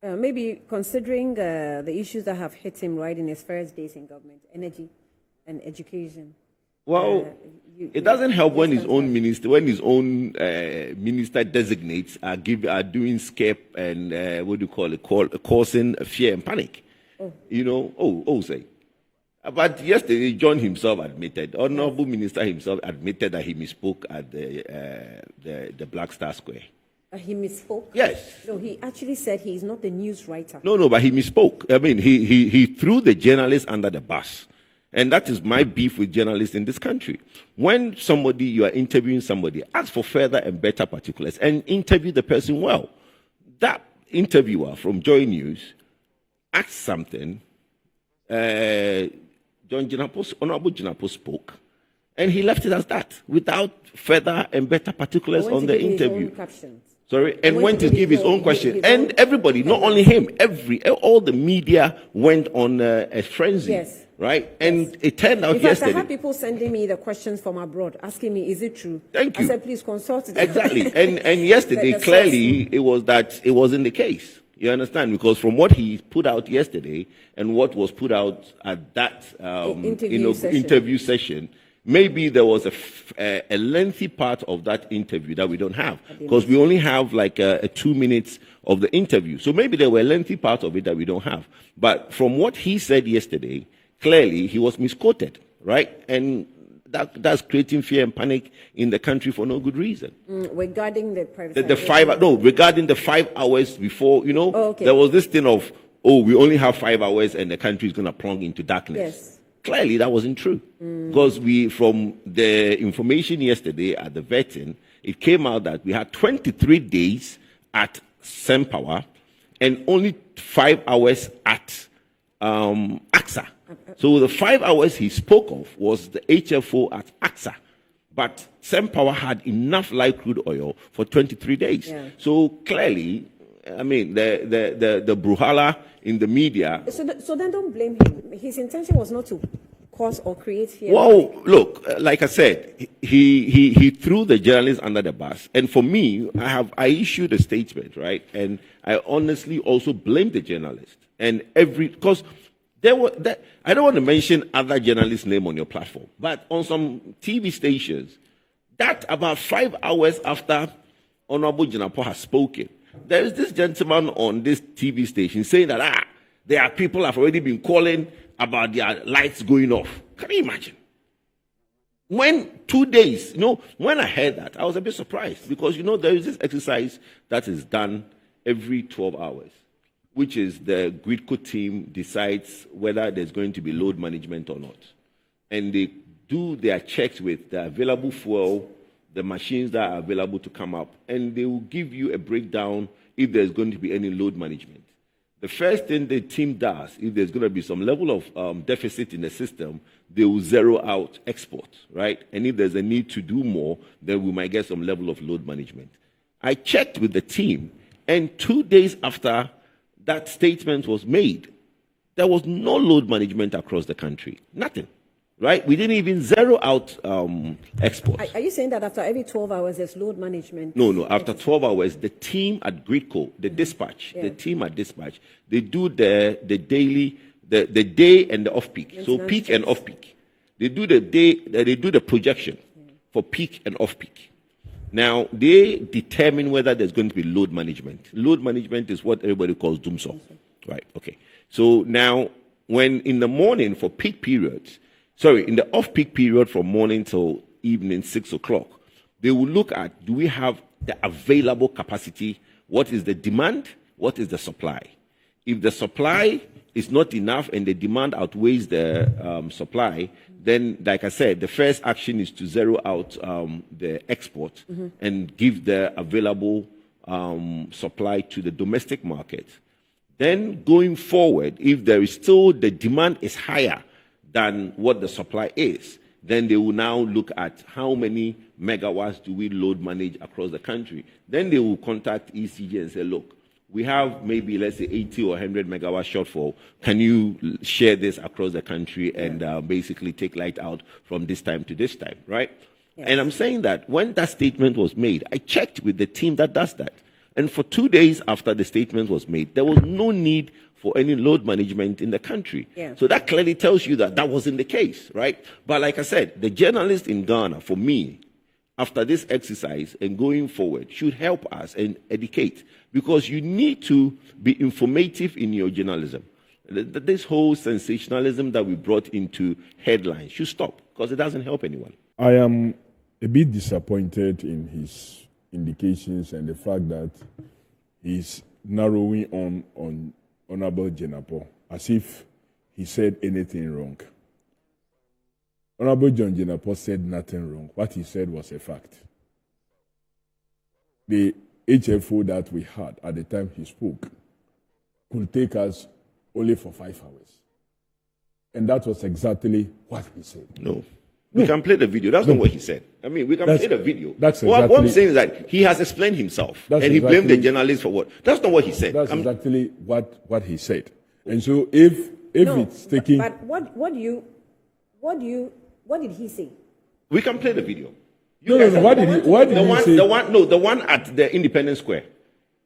Maybe considering the issues that have hit him right in his first days in government, energy and education. Well, it doesn't help when his own minister designates are doing scare and causing fear and panic. Say. But yesterday, John himself admitted, Honorable Minister himself admitted that he misspoke at the Black Star Square. He misspoke? Yes. No, he actually said he's not the news writer. No, but he misspoke. I mean, he threw the journalists under the bus. And that is my beef with journalists in this country. When you are interviewing somebody, ask for further and better particulars and interview the person well. That interviewer from Joy News asked something. Honorable Jinapor spoke, and he left it as that without further and better particulars on the interview. Sorry, and went to give his own question. And everybody, not only him, all the media went on a frenzy. Yes. Right? And it turned out yesterday. I had people sending me the questions from abroad, asking me, is it true? Thank you. I said, please consult it. Exactly. and yesterday, clearly, it wasn't the case. You understand? Because from what he put out yesterday and what was put out at that interview session, maybe there was a lengthy part of that interview that we don't have, because we only have like 2 minutes of the interview. So maybe there were a lengthy part of it that we don't have. But from what he said yesterday, clearly he was misquoted, right? And that's creating fear and panic in the country for no good reason. Regarding the regarding the 5 hours before, there was this thing of, we only have 5 hours and the country is going to plunge into darkness. Yes. Clearly, that wasn't true. Because from the information yesterday at the vetting, it came out that we had 23 days at SemPower and only 5 hours at AXA. So the 5 hours he spoke of was the HFO at AXA. But SemPower had enough light crude oil for 23 days. Yeah. So clearly, I mean, the brouhaha in the media. So then don't blame him. His intention was not to cause or create fear. Well, look, like I said, he threw the journalists under the bus. And for me, I issued a statement, right? And I honestly also blame the journalists. And because I don't want to mention other journalists' name on your platform, but on some TV stations, that about 5 hours after Honorable Jinapor has spoken, there is this gentleman on this TV station saying that there are people have already been calling about their lights going off. Can you imagine? When 2 days, when I heard that, I was a bit surprised because, there is this exercise that is done every 12 hours, which is the gov't team decides whether there's going to be load management or not. And they do their checks with the available fuel, the machines that are available to come up, and they will give you a breakdown if there's going to be any load management. The first thing the team does, if there's going to be some level of deficit in the system, they will zero out export, right? And if there's a need to do more, then we might get some level of load management. I checked with the team, and 2 days after that statement was made, there was no load management across the country. Nothing. Right? We didn't even zero out exports. Are you saying that after every 12 hours there's load management? No. After 12 hours, the team at gov't, the dispatch, the team at dispatch, they do the daily, the day and the off-peak. So peak and off-peak. They do the day, they do the projection for peak and off-peak. Now, they determine whether there's going to be load management. Load management is what everybody calls Dumsor. Right, okay. So now, when in the morning for peak periods, in the off-peak period from morning till evening, 6 o'clock, they will look at, do we have the available capacity? What is the demand? What is the supply? If the supply is not enough and the demand outweighs the supply, then, like I said, the first action is to zero out the export and give the available supply to the domestic market. Then, going forward, if there is still the demand is higher than what the supply is, then they will now look at how many megawatts do we load manage across the country. Then they will contact ECG and say, look, we have maybe, let's say, 80 or 100 megawatt shortfall. Can you share this across the country and basically take light out from this time to this time, right? Yes. And I'm saying that when that statement was made, I checked with the team that does that. And for 2 days after the statement was made, there was no need for any load management in the country. Yeah. So that clearly tells you that that wasn't the case, right? But like I said, the journalists in Ghana, for me, after this exercise and going forward, should help us and educate, because you need to be informative in your journalism. This whole sensationalism that we brought into headlines should stop, because it doesn't help anyone. I am a bit disappointed in his indications and the fact that he's narrowing on Honorable Jinapor as if he said anything wrong. Honorable John Jinapor said nothing wrong. What he said was a fact. The HFO that we had at the time he spoke could take us only for 5 hours. And that was exactly what he said. No. We can play the video. That's not what he said. I mean, we can play the video. That's what exactly, I'm saying is that he has explained himself, and he blamed the journalist for what? That's not what he said. That's exactly what he said. And so if it's taking... But what did he say? We can play the video. No. What did he say? The one at the Independence Square.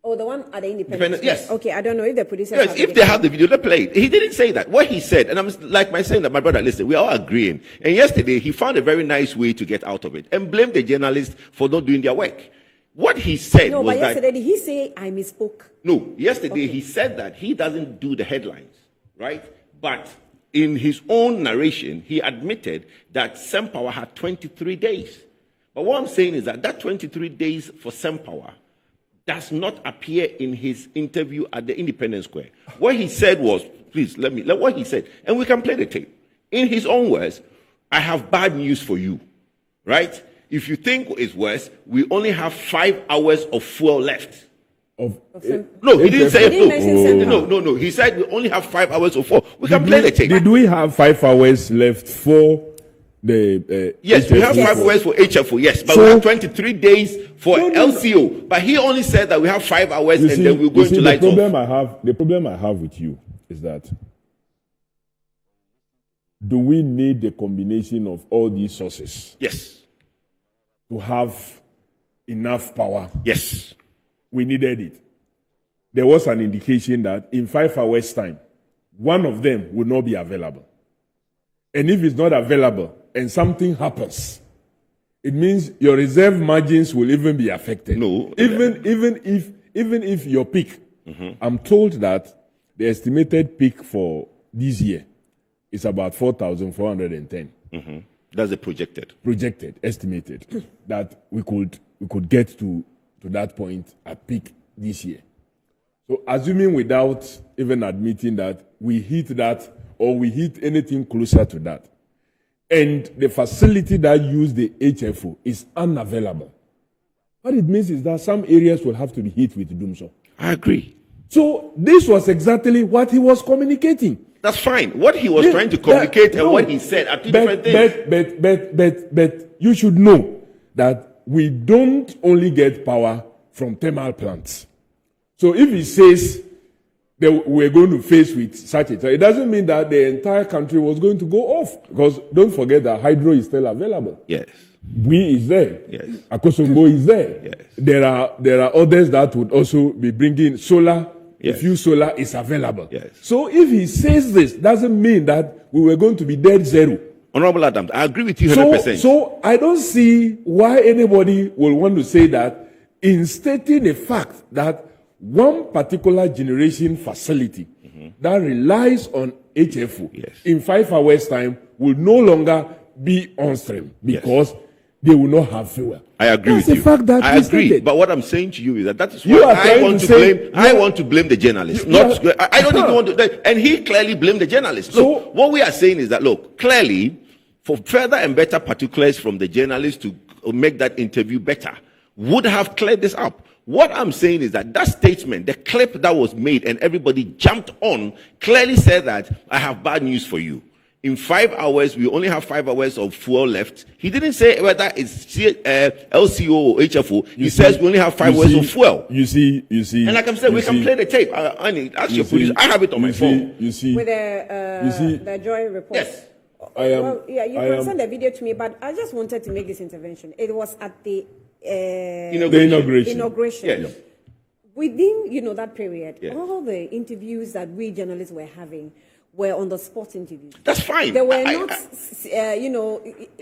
Oh, the one at the Independence. Yes. Okay, I don't know if the producers. Yes, if they have the video, they play it. He didn't say that. What he said, and I'm like my saying that my brother, listen, we are all agreeing. And yesterday he found a very nice way to get out of it and blamed the journalists for not doing their work. What he said no, was but yesterday did he say I misspoke? No, yesterday he said that he doesn't do the headlines, right? But in his own narration, he admitted that SemPower had 23 days. But what I'm saying is that 23 days for SemPower does not appear in his interview at the Independence Square. What he said was, please, let what he said, and we can play the tape. In his own words, I have bad news for you, right? If you think it's worse, we only have 5 hours of fuel left. No, he didn't say it. No. He said we only have 5 hours of fuel. We can play the tape. Did we have 5 hours left for the yes, we have 5 hours for HFO, yes, but we have 23 days for LCO. But he only said that we have 5 hours and then we'll go into light off. The problem I have with you is that do we need the combination of all these sources? Yes. To have enough power? Yes. We needed it. There was an indication that in 5 hours' time, one of them would not be available. And if it's not available and something happens, it means your reserve margins will even be affected. No. Even if your peak, I'm told that the estimated peak for this year is about 4,410. That's a projected, estimated that we could get to that point at peak this year. So assuming without even admitting that we hit that or we hit anything closer to that, and the facility that used the HFO is unavailable, what it means is that some areas will have to be hit with Dumsor. I agree. So this was exactly what he was communicating. That's fine. What he was trying to communicate and what he said are two different things. But you should know that we don't only get power from thermal plants. So if he says that we're going to face with such a thing, it doesn't mean that the entire country was going to go off. Because don't forget that hydro is still available. Yes. We is there. Yes. Akosombo is there. Yes. There are others that would also be bringing solar. Yes. If you solar is available. Yes. So if he says this, doesn't mean that we were going to be dead zero. Honorable Adams, I agree with you 100%. So I don't see why anybody will want to say that in stating the fact that one particular generation facility that relies on HFO in 5 hours' time will no longer be on stream because they will not have fuel. I agree with you. Fact that I agree. stated. But what I'm saying to you is that is why I want to blame the journalist. I don't even want to. And he clearly blamed the journalist. Look, what we are saying is that, look, clearly, for further and better particulars from the journalist to make that interview better, would have cleared this up. What I'm saying is that statement, the clip that was made and everybody jumped on, clearly said that I have bad news for you. In 5 hours, we only have 5 hours of fuel left. He didn't say whether it's LCO or HFO. He says we only have 5 hours of fuel. You see. And like I'm saying, we can play the tape. Ask your police. I have it on my phone. You see. With the Joy report. Yes. You can send the video to me, but I just wanted to make this intervention. It was at the inauguration. Yes. within, that period, Yeah. all the interviews that we journalists were having were on the spot interviews. That's fine. They were not, Sit-in,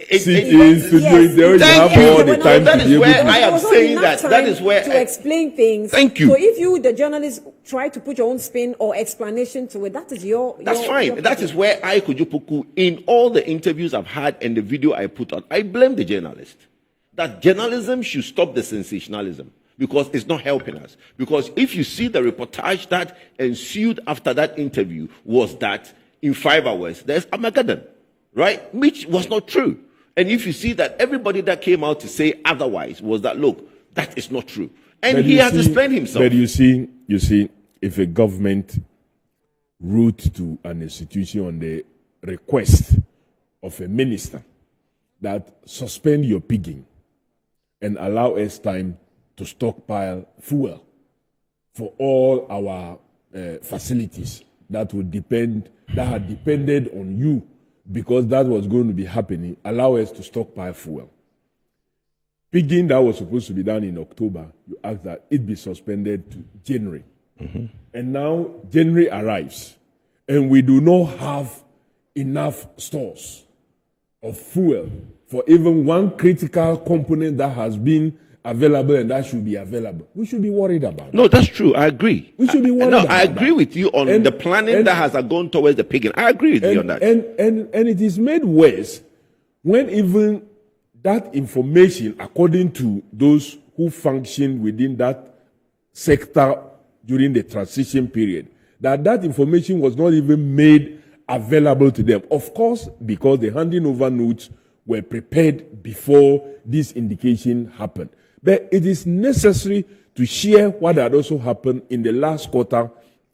studio interviews, you have all the time That to is be able where to. I am saying that is where to explain things. Thank you. So if you, the journalist, try to put your own spin or explanation to it, that is your. That's fine. That is where I, Kujupuku, in all the interviews I've had and the video I put out, I blame the journalist. That journalism should stop the sensationalism, because it's not helping us. Because if you see the reportage that ensued after that interview was that in 5 hours, there's Armageddon, right? Which was not true. And if you see that everybody that came out to say otherwise was that, look, that is not true. And But he you has see- explained himself. But you see, if a government wrote to an institution on the request of a minister that suspend your pigging and allow us time to stockpile fuel for all our facilities that had depended on you, because that was going to be happening, allow us to stockpile fuel. Pigging that was supposed to be done in October, you asked that it be suspended to January. And now January arrives, and we do not have enough stores of fuel for even one critical component that has been available and that should be available. We should be worried about it. No, that's true. I agree. We should be worried No, about I agree that. with you on And- the planning and- that has gone towards the pigging. I agree with you on that. And it is made worse when even that information, according to those who function within that sector during the transition period, that information was not even made available to them. Of course, because the handing over notes were prepared before this indication happened. But it is necessary to share what had also happened in the last quarter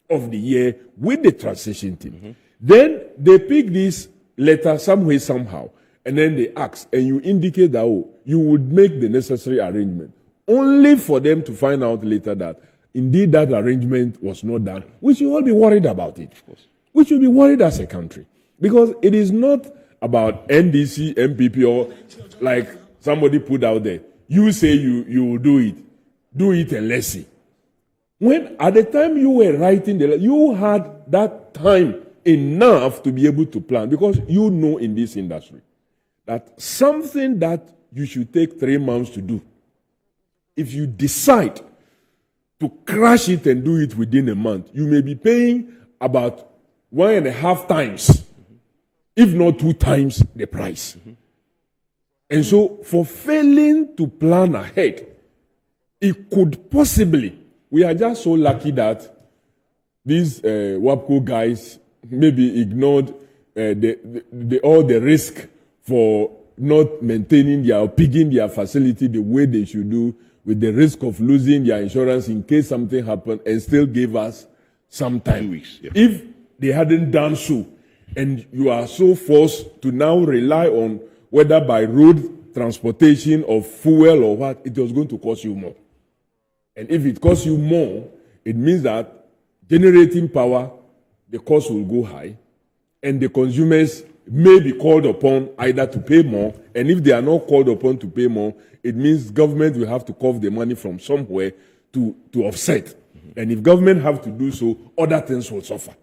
of the year with the transition team. Then they pick this letter some way, somehow, and then they ask, and you indicate that, you would make the necessary arrangement, only for them to find out later that indeed that arrangement was not done. We should all be worried about it. We should be worried as a country, because it is not about NDC, MPP, or like somebody put out there. You say you will do it and let's see. When at the time you were writing the letter, you had that time enough to be able to plan, because you know in this industry that something that you should take 3 months to do, if you decide to crash it and do it within a month, you may be paying about 1.5 times, if not 2 times the price. And so, for failing to plan ahead, it could possibly, we are just so lucky that these WAPCO guys maybe ignored all the risk for not maintaining their, pigging their facility the way they should do, with the risk of losing their insurance in case something happened, and still gave us some time. 2 weeks, yeah. If they hadn't done so, and you are so forced to now rely on whether by road transportation of fuel or what, it was going to cost you more. And if it costs you more, it means that generating power, the cost will go high, and the consumers may be called upon either to pay more, and if they are not called upon to pay more, it means government will have to cough the money from somewhere to offset. And if government have to do so, other things will suffer.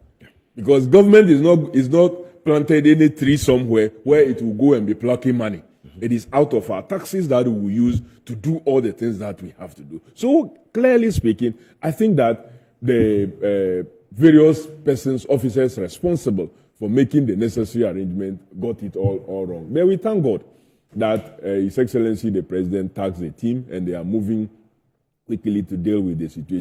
Because government is not planted any tree somewhere where it will go and be plucking money. It is out of our taxes that we will use to do all the things that we have to do. So, clearly speaking, I think that the various persons, officers responsible for making the necessary arrangement got it all wrong. But we thank God that His Excellency the President tasked the team, and they are moving quickly to deal with the situation.